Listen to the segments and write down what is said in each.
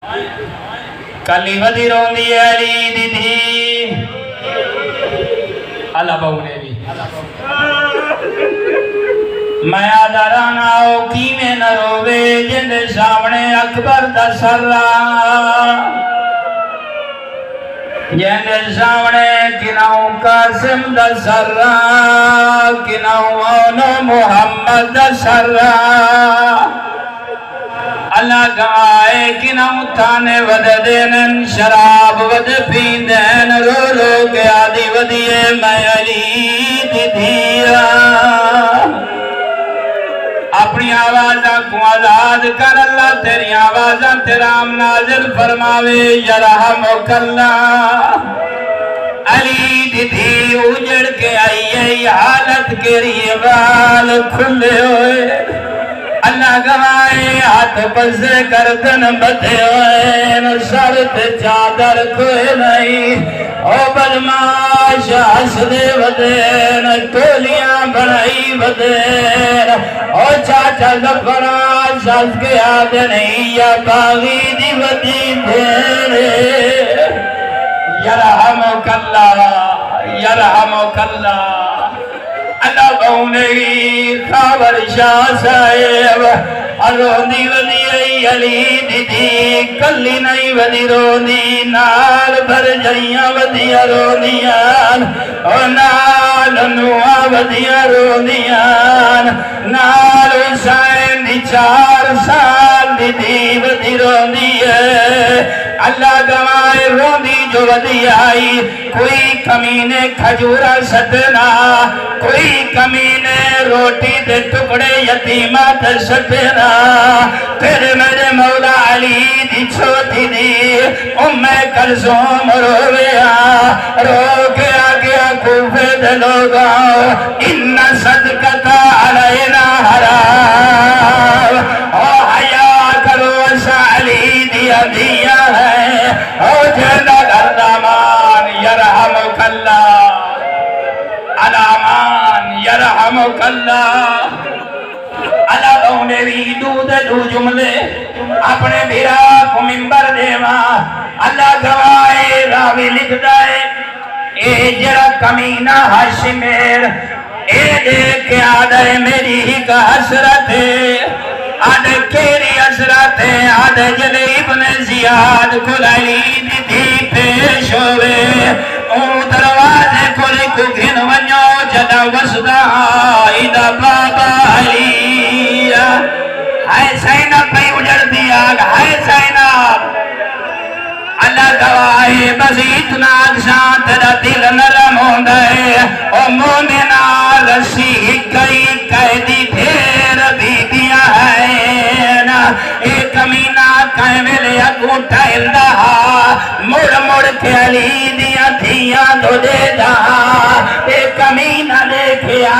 کلی ودی روندی علی دی تھی اللہ بہو نے بھی میں آدھارانا ہو کی میں نہ روے جن سامنے اکبر دا سرہ جن سامنے کناؤں قاسم دا سرہ کناؤں محمد دا سرہ اللہ گائے کناؤں تانے ود دینن شراب ود پیندین رو رو کے آدھی ودیے میں علی دی دیا اپنی آوازہ کو آزاد کر اللہ تیری آوازہ تیرام نازل فرماوے یرحمک اللہ علی دی تھی اجڑ کے آئیے حالت کے ریوال کھلے ہوئے اللہ گوائے ہاتھ پسے کردن بتے ہوئے شرط چادر کوئی نہیں او بدماش حسدے ودین ٹولیاں بنائی ودین او چاچا زفرہ ساز کے آدھے نہیں یا باغی دی ودی دیرے یرحمک اللہ اللہ بہونگی خابر شاہ صاحب روندی ودی علی دی دی کلی نہیں ودی روندی نال بھر جائیاں ودیاں روندیاں او نال نوہ ودیاں روندیاں نال حسین دی 4 سال دی دی ودی روندی ہے اللہ گوائے روندی جو ودی آئی کوئی کمینے کھجورہ سٹنا کوئی کمینے روٹی دے ٹکڑے یتیمات سٹنا تیرے میرے مولا علی دی چھوٹی دی کلثوم رویا رو کے آگیا کوفے دے لوگاں ان صدقتا علینا حرام او حیا کرو سا علی دیا دیا ہے او جنہ گردامان یرحمک اللہ علامان یرحمک اللہ اللہ بہنے بھی دو جملے اپنے بھیرا کو منبر دیوا اللہ گوائے راوی لکھ دائے اے جرا کمینہ حاشمیر اے دیکھ کے آدھے میری ہی کا حسرت ہے آدھے کیری حسرت ہے آدھے جلے ابن زیاد کل علی دی پیش ہوئے اون دروازے کھلے کو گھن ونیو جدا وسدا ایدہ بابا علی ہائے سینب پہ اجڑ دیا ہائے سینب اللہ گواہے بس اتنا اکشان تیرا دل نرم ہوندہ ہے او مومنہ رسی گئی قیدی پھر بی دیا ہے ایک کمینہ کائملے اگوٹا الدہا مڑ مڑ کے علی دیا دیا دو دے دا ایک کمینہ دیکھیا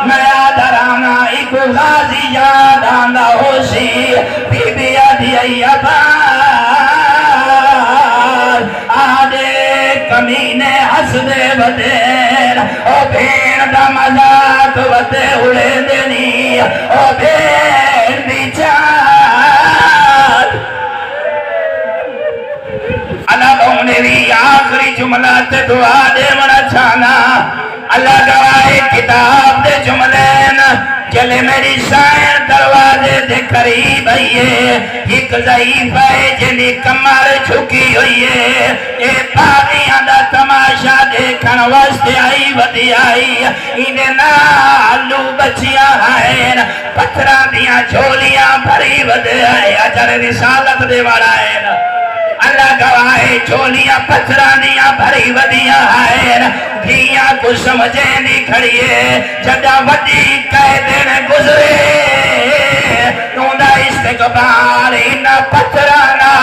میں آدھرانا ایک غازی یاد آندہ ہوشی بی بیا دیا آدھے کمینے حسدے بدین او بین دا مذاق وطے اڑے دینی او بین دی چاہت اللہ بہنے بھی آخری جملہ تے دعا دے منا چھانا اللہ گواہے کتاب دے جملین چلے میری شاعر دروازے دے قریب آئیے ایک ضعیف ہے جنی کمر چھکی ہوئی ہے اے باغیاں دا تماشا دیکھن واسطے آئی ودی آئی انہیں نالو بچیاں آئین پتھران دیاں جھولیاں بھری ودی آئی اجر رسالت دے والا آئین اللہ گواہے جھولیاں پتھرانیاں بھری ودیاں آئین دھیاں کو سمجھیں دی کھڑیے جدہ ودی کہہ دینے گزرے نوندہ استقبال انہ پتھرانا